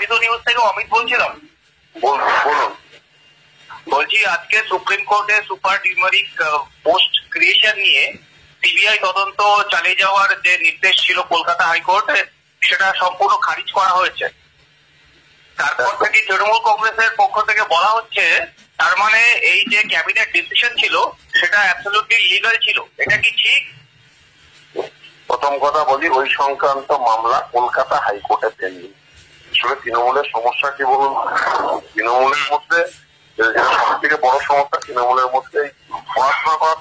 এবিতো news থেকে অমিত বলছিলাম। বলুন। বলছি আজকে সুপ্রিম কোর্টে সুপার নিউমেরিক পোস্ট ক্রিয়েশন নিয়ে সিবিআই তদন্ত চালিয়ে যাওয়ার যে নির্দেশ ছিল কলকাতা হাইকোর্টে, সেটা সম্পূর্ণ খারিজ করা হয়েছে। তারপর থেকে তৃণমূল কংগ্রেসের পক্ষ থেকে বলা হচ্ছে তার মানে এই যে ক্যাবিনেট ডিসিশন ছিল সেটা অ্যাবসলিউটলি ইলিগাল ছিল। এটা কি ঠিক? প্রথম কথা বলি, ওই সংক্রান্ত মামলা কলকাতা হাইকোর্টে পেন্ডিং। আসলে তৃণমূলের সমস্যা কি বলুন, তৃণমূলের মধ্যে সব থেকে বড় সমস্যা তৃণমূলের মধ্যে পড়াশোনা করার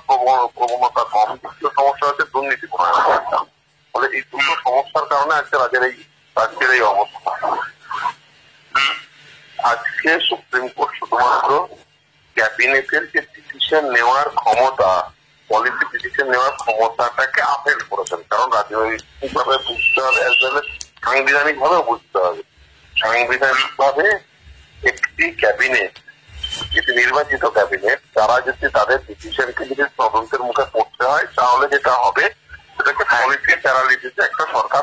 প্রবণতা কম, দ্বিতীয় সমস্যা হচ্ছে দুর্নীতি প্রণয়ন। ফলে এই দুটো সমস্যার কারণে আজকে রাজ্যের এই অবস্থা। আজকে সুপ্রিম কোর্ট শুধুমাত্র ক্যাবিনেটের যে ডিসিশন নেওয়ার ক্ষমতা, পলিসি ডিসিশন নেওয়ার ক্ষমতাটাকে আপেল করেছেন। কারণ রাজনৈতিক ভাবে বুঝতে হবে, সাংবিধানিক ভাবে বুঝতে হবে। সাংবিধানিক ভাবে একটি ক্যাবিনেট, একটি নির্বাচিত ক্যাবিনেট, তারা যদি তাদের ডিসিশনকে যদি তদন্তের মুখে পড়তে হয়, তাহলে যেটা হবে সেটাকে পলিসি প্যারালিসিস একটা সরকার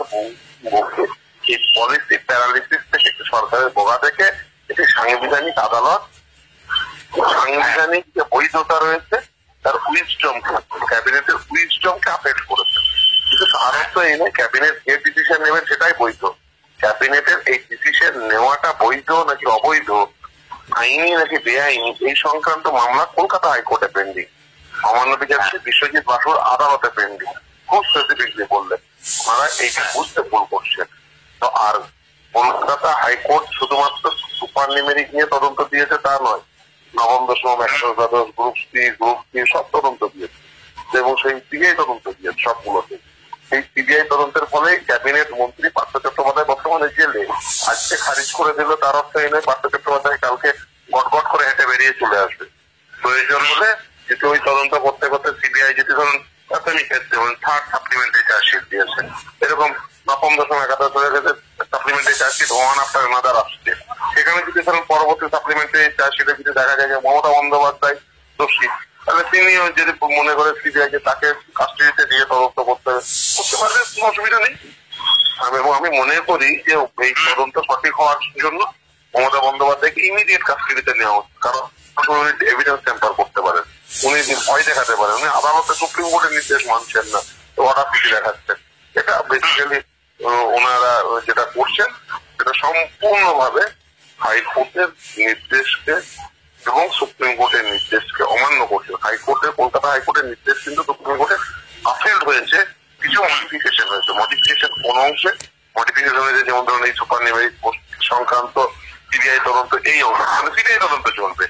ভোগে। এই পলিসি প্যারালিসিস থেকে একটি সরকারের বোগা থেকে একটি সাংবিধানিক আদালত সাংবিধানিক যে বৈধতা রয়েছে তার উইজডমকে, ক্যাবিনেটের উইজডমকে আপেল করেছে। কিন্তু তার অর্থ এই নয় ক্যাবিনেট যে ডিসিশন নেবেন সেটাই বৈধ। ক্যাবিনেটের এই ডিসিশন নেওয়াটা বৈধ নাকি অবৈধ, আইনি নাকি বেআইনি, এই সংক্রান্ত মামলা কলকাতা হাইকোর্টে পেন্ডিং, সামান্য বিচারপতি বিশ্বজিৎ বাসুর আদালতে পেন্ডিং। খুব স্পেসিফিকলি বললেন ওনারা এইটা বুঝতে ভুল করছেন। তো আর কলকাতা হাইকোর্ট শুধুমাত্র সুপার নিউমেরিক নিয়ে তদন্ত দিয়েছে তা নয়, নবম দশম একাদশ দ্বাদশ গ্রুপ সি সব তদন্ত দিয়েছে এবং সেই সিবিআই তদন্ত দিয়েছে সবগুলোতে। সেই সিবিআই তদন্তের ফলে ক্যাবিনেট মন্ত্রী পার্থ চট্টোপাধ্যায় বর্তমানে জেলে, আজকে খারিজ করে দিল তার অর্থ এই নয় পার্থ চট্টোপাধ্যায় কালকে গটগট করে হেঁটে বেরিয়ে চলে আসবে। প্রয়োজন হলে যদি ওই তদন্ত করতে করতে সিবিআই যদি ধরুন প্রাথমিক ক্ষেত্রে থার্ড সাপ্লিমেন্টারি চার্জশিট দিয়েছে, এরকম নবম দশম একাদশ হয়ে গেছে supplementary chargesheet one after another আসছে, সেখানে যদি ধরুন পরবর্তী সাপ্লিমেন্টারি চার্জশিটে যদি দেখা যায় যে মমতা বন্দ্যোপাধ্যায় দোষী, তাহলে তিনিও যদি মনে করে সিবিআই যে তাকে কাস্টডিতে দিয়ে তদন্ত করতে পারবে, কোনো অসুবিধা নেই। এবং আমি মনে করি যে এই তদন্ত সঠিক হওয়ার জন্য মমতা বন্দ্যোপাধ্যায়কে ইমিডিয়েট কাস্টডিতে নেওয়া উচিত। কারণ এভিডেন্স ট্যাম্পার করতে পারেন, উনি ভয় দেখাতে পারেন, উনি আদালতে সুপ্রিম কোর্টের নির্দেশ মানছেন না, অর্ডার পিটি দেখাচ্ছেন। এটা বেসিক্যালি ওনারা যেটা করছেন সেটা সম্পূর্ণভাবে হাইকোর্টের নির্দেশকে এবং সুপ্রিম কোর্টের নির্দেশকে অমান্য করছে। কলকাতা হাইকোর্টের নির্দেশ কিন্তু সুপ্রিম কোর্টে আফেল হয়েছে, কিছু মডিফিকেশন হয়েছে। মডিফিকেশন কোন অংশে মডিফিকেশন হয়েছে, যেমন ধরুন এই সুপার নিউমেরিক পোস্ট সংক্রান্ত সিবিআই তদন্ত, এই অংশ মানে সিবিআই তদন্ত চলবে।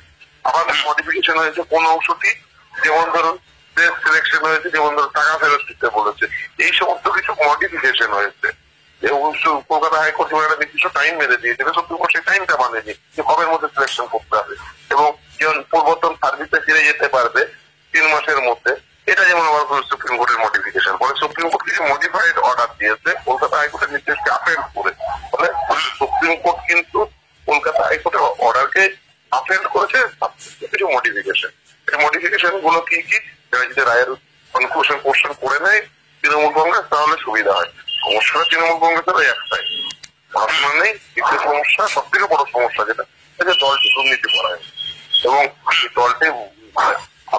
আবার মডিফিকেশন হয়েছে কোন অংশটি, যেমন ধরুন সিলেকশন হয়েছে, যেমন ধরুন টাকা ফেরত দিতে বলেছে, এই সমস্ত কিছু মডিফিকেশন হয়েছে। কলকাতা হাইকোর্ট যেমন একটা নির্দিষ্ট টাইম বেঁধে দিয়েছে, সুপ্রিম কোর্ট সেই টাইমটা মানেনি যে কবের মধ্যে সিলেকশন করতে হবে এবং যেমন পূর্বতন সার্ভিসে ফিরে যেতে পারবে 3 মাসের মধ্যে, এটা যেমন আবার সুপ্রিম কোর্টের মডিফিকেশন। ফলে সুপ্রিম কোর্ট কিছু মডিফাইড অর্ডার দিয়েছে কলকাতা হাইকোর্টের নির্দেশকে আপেল করে। ফলে সুপ্রিম কোর্ট কিন্তু কলকাতা হাইকোর্টের অর্ডারকে আপেল করেছে কিছু মডিফিকেশন। এই মডিফিকেশন গুলো কি কি, যদি রায়ের কনক্লুশন কোশ্চেন করে নেয় তৃণমূল কংগ্রেস তাহলে সুবিধা হয়। সমস্যাটা তৃণমূল কংগ্রেসের একটাই, পড়াশোনা নেই। দ্বিতীয় সমস্যা, সব থেকে বড় সমস্যা যেটা, দলটি দুর্নীতি করায় এবং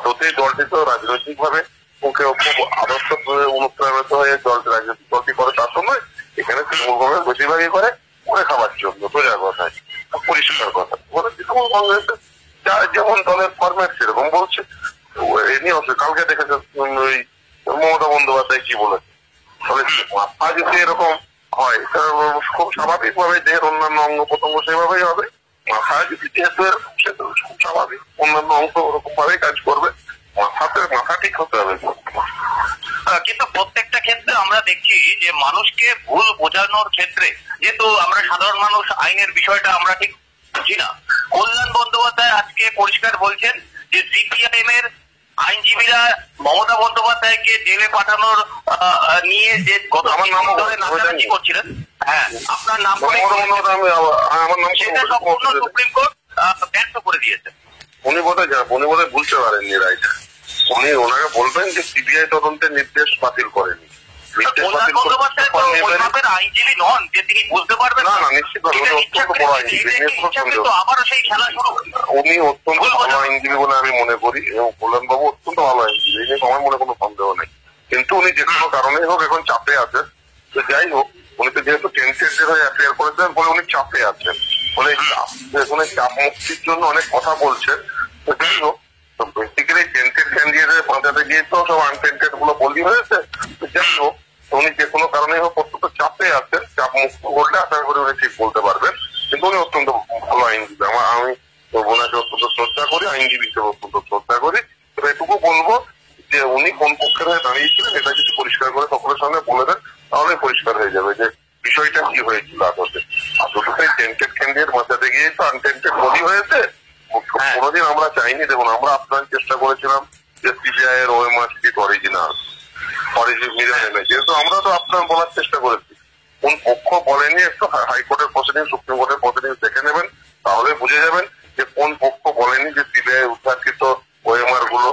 দলটি দলটি তো রাজনৈতিক ভাবে ওকে খুব আদর্শ অনুপ্রাণিত হয়ে রাজনৈতিক দলটি করে তার সময় এখানে তৃণমূল কংগ্রেস বেশিরভাগই করে খাবার জন্য, প্রজার কথায়, পরিষ্কার কথা বলে তৃণমূল কংগ্রেসের যেমন দলের ফরম্যাট সেরকম বলছে। এ নিয়ে কালকে দেখেছে ওই মমতা বন্দ্যোপাধ্যায় কি বলেছে। ফলে মাথা যদি এরকম হয় খুব স্বাভাবিক ভাবে দেহের অন্যান্য অঙ্গ প্রত্যঙ্গ সেভাবেই হবে। মাথা যদি যেহেতু এরকম সে খুব স্বাভাবিক অন্যান্য অংশ ওরকম ভাবেই কাজ করবে। মাথা ঠিক হতে হবে। কিন্তু প্রত্যেকটা ক্ষেত্রে আমরা দেখছি যে মানুষকে ভুল বোঝানোর ক্ষেত্রে, যেহেতু আমরা সাধারণ মানুষ আইনের বিষয়টা আমরা ঠিক বুঝি না, কল্যাণ বন্দ্যোপাধ্যায় আজকে পরিষ্কার বলছেন যে সিপিআইএম এর আইনজীবীরা মমতা বন্দ্যোপাধ্যায়কে জেলে পাঠানোর নিয়ে যে গত আমার নাম ধরে নাচানাচি করছিলেন, হ্যাঁ আপনার নাম সেটা সম্পূর্ণ সুপ্রিম কোর্ট ব্যর্থ করে দিয়েছে। উনি বোধহয় বুঝতে পারেননি রাইট। উনি ওনাকে বলবেন যে সিবিআই তদন্তের নির্দেশ বাতিল করেনি, কল্যাণ বন্দ্যোপাধ্যায় তো ওই মাপের আইনজীবী নন যে তিনি বুঝতে পারবেন না, নিশ্চিত অত্যন্ত বড় আইনজীবী, তো আবারও সেই খেলা শুরু। উনি অত্যন্ত ভালো আইনজীবী বলে আমি মনে করি, এবং কল্যাণবাবু অত্যন্ত ভালো আইনজীবী, এই নিয়ে আমার মনে কোনো সন্দেহ নেই। কিন্তু উনি যে কোনো কারণেই হোক এখন চাপে আছেন। তো যাই হোক, উনি তো যেহেতু টেন্টেড হয়ে অ্যাপিয়ার করেছেন বলে উনি চাপে আছেন, বলে উনি চাপ মুক্তির জন্য অনেক কথা বলছেন। তো যাই হোক, তো বেসিক্যালি টেন্টেড ক্যান্ডিডেট বাঁচাতে গিয়ে তো সব আনটেন্টেড গুলো বলি হয়েছে। তো যাই হোক, উনি যে কোনো কারণে হোক অত্যন্ত চাপে আছেন, চাপ মুক্ত করলে আশা করি উনি ঠিক বলতে পারবেন। কিন্তু উনি অত্যন্ত ভালো আইনজীবী, আমি ওনাকে অত্যন্ত শ্রদ্ধা করি, আইনজীবী হিসেবে অত্যন্ত শ্রদ্ধা করি। তবে এটুকু বলবো যে উনি কোন পক্ষের হয়ে দাঁড়িয়েছিলেন এটা যদি পরিষ্কার করে সকলের সামনে বলে দেন তাহলে পরিষ্কার হয়ে যাবে যে বিষয়টা কি হয়েছিল আসলে। আসলে টেন্টেড ক্যান্ডিডেট বাঁচাতে গিয়ে তো আনটেন্টেড বলি হয়েছে। কোনোদিন আমরা চাইনি, দেখুন আমরা আপনার চেষ্টা করেছিলাম যে সিবিআই এর OMR sheet original mirror image, যেহেতু আমরা তো আপনার বলার চেষ্টা করেছি। কোন পক্ষ বলেনি একটু হাইকোর্টের প্রসিডিং, সুপ্রিম কোর্টের প্রসিডিং দেখে নেবেন, তাহলে বুঝে যাবেন যে কোন পক্ষ বলেনি যে সিবিআই উদ্ধারকৃত ওএমআর গুলো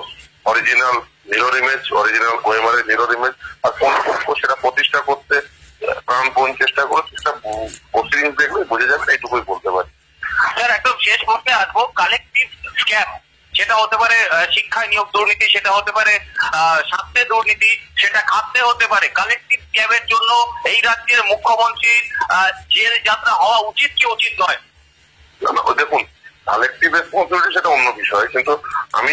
original mirror image, original OMR এর মিরর ইমেজ, আর কোন পক্ষ সেটা প্রতিষ্ঠা করতে প্রাণপণ চেষ্টা করেছে, সেটা প্রসিডিং দেখলে বুঝে যাবেন, এইটুকুই বলতে পারি। স্যার একদম শেষ প্রশ্নে আসবো, কালেকটিভ স্ক্যাম সেটা হতে পারে শিক্ষায় নিয়োগ দুর্নীতি, সেটা হতে পারে স্বাস্থ্যে দুর্নীতি, সেটা খাদ্যে হতে পারে, কালেকটিভ স্ক্যামের জন্য এই রাজ্যের মুখ্যমন্ত্রীর জেল যাত্রা হওয়া উচিত কি উচিত নয়? দেখুন, কালেকটিভ রেসপন্সিবিলিটি সেটা অন্য বিষয়, কিন্তু আমি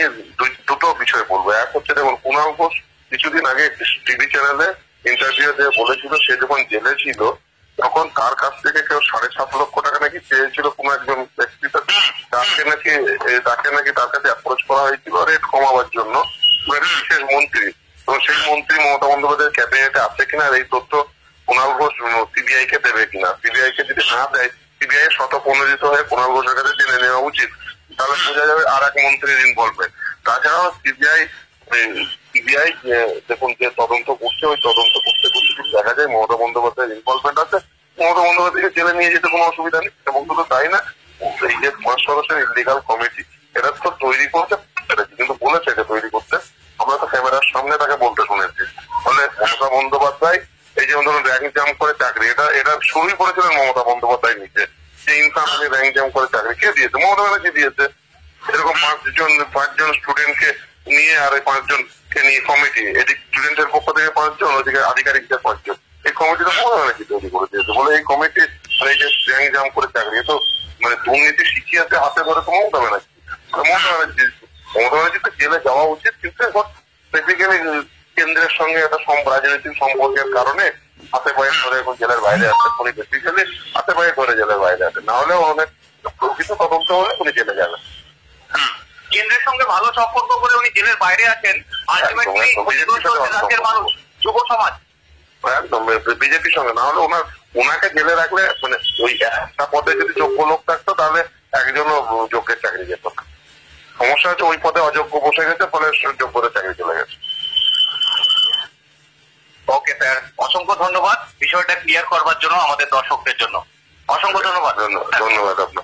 দুটো বিষয় বলবো। এক হচ্ছে, দেখুন কুণাল ঘোষ কিছুদিন আগে একটি টিভি চ্যানেলে ইন্টারভিউ দিয়ে বলেছিল সে যখন জেলে ছিল তখন তার কাছ থেকে কেউ 7.5 লক্ষ টাকা নাকি চেয়েছিল কোন একজন ব্যক্তি, তাকে নাকি তার কাছে অ্যাপ্রোচ করা হয়েছিল রেট কমাবার জন্য, বিশেষ মন্ত্রী। তো সেই মন্ত্রী মমতা বন্দ্যোপাধ্যায়ের ক্যাবিনেটে আছে কিনা এই তথ্য কুণাল ঘোষ সিবিআই কে দেবে কিনা, সিবিআই কে যদি না দেয় সিবিআই স্বতঃপ্রণোদিত হয়ে কুণাল ঘোষের কাছে জেনে নেওয়া উচিত, তাহলে বোঝা যাবে আর এক মন্ত্রীর ইনভলভমেন্ট। তাছাড়াও সিবিআই দেখুন যে তদন্ত করছে, ওই তদন্ত করতে করতে যদি দেখা যায় মমতা বন্দ্যোপাধ্যায়ের ইনভলভমেন্ট আছে, মমতা বন্দ্যোপাধ্যায়কে জেলে নিয়ে যেতে কোনো অসুবিধা নেই। এবং শুধু তাই না, এই যে 5 সদস্যের ইলিগাল কমিটি এটা তো তৈরি করতে পেরেছি, কিন্তু বলেছে এটা তৈরি করতে, আমরা তো ক্যামেরার সামনে তাকে বলতে শুনেছি। ফলে মমতা বন্দ্যোপাধ্যায় এই যে ধরুন র্যাঙ্ক জাম করে চাকরি, এটা শুরুই করেছিলেন মমতা বন্দ্যোপাধ্যায় নিজে, যে ইনফ্যামিলি র্যাঙ্ক জাম করে চাকরি কে দিয়েছে? মমতা ব্যানার্জি দিয়েছে। এরকম 5জন স্টুডেন্টকে নিয়ে আর 5জনকে নিয়ে কমিটি, এদিক স্টুডেন্টের পক্ষ থেকে 5জন, ওদিকে আধিকারিকদের 5জন, এই কমিটিটা মমতা ব্যানার্জি তৈরি করে দিয়েছে। বলে এই কমিটি এই যে র্যাঙ্ক জাম করে চাকরি, তো মানে দুর্নীতি শিখিয়েছে হাতে ধরে তো মমতা ব্যানার্জি। মমতা ব্যানার্জি তো জেলে যাওয়া উচিত, কিন্তু এখন বেসিক্যালি কেন্দ্রের সঙ্গে একটা রাজনৈতিক সম্পর্কের কারণে হাতে পায়ে ধরে এখন জেলের বাইরে আছে। উনি বেসিক্যালি হাতে পায়ে ধরে জেলের বাইরে আছে, না হলেও অনেক প্রকৃত তদন্ত হলে উনি জেলে যাবেন। কেন্দ্রের সঙ্গে ভালো সম্পর্ক করে উনি জেলের বাইরে আছেন, আলটিমেটলি রাজ্যের মানুষ, যুব সমাজ একদম বিজেপির সঙ্গে, না হলে ওনাকে জেলে রাখলে মানে ওই একটা পদে যদি যোগ্য লোক থাকতো তাহলে একজনও যোগ্যের চাকরি যেত না। সমস্যা হচ্ছে ওই পদে অযোগ্য বসে গেছে, ফলে যোগ্যদের চাকরি চলে গেছে। ওকে স্যার, অসংখ্য ধন্যবাদ বিষয়টা ক্লিয়ার করবার জন্য আমাদের দর্শকদের জন্য। অসংখ্য ধন্যবাদ। ধন্যবাদ আপনার।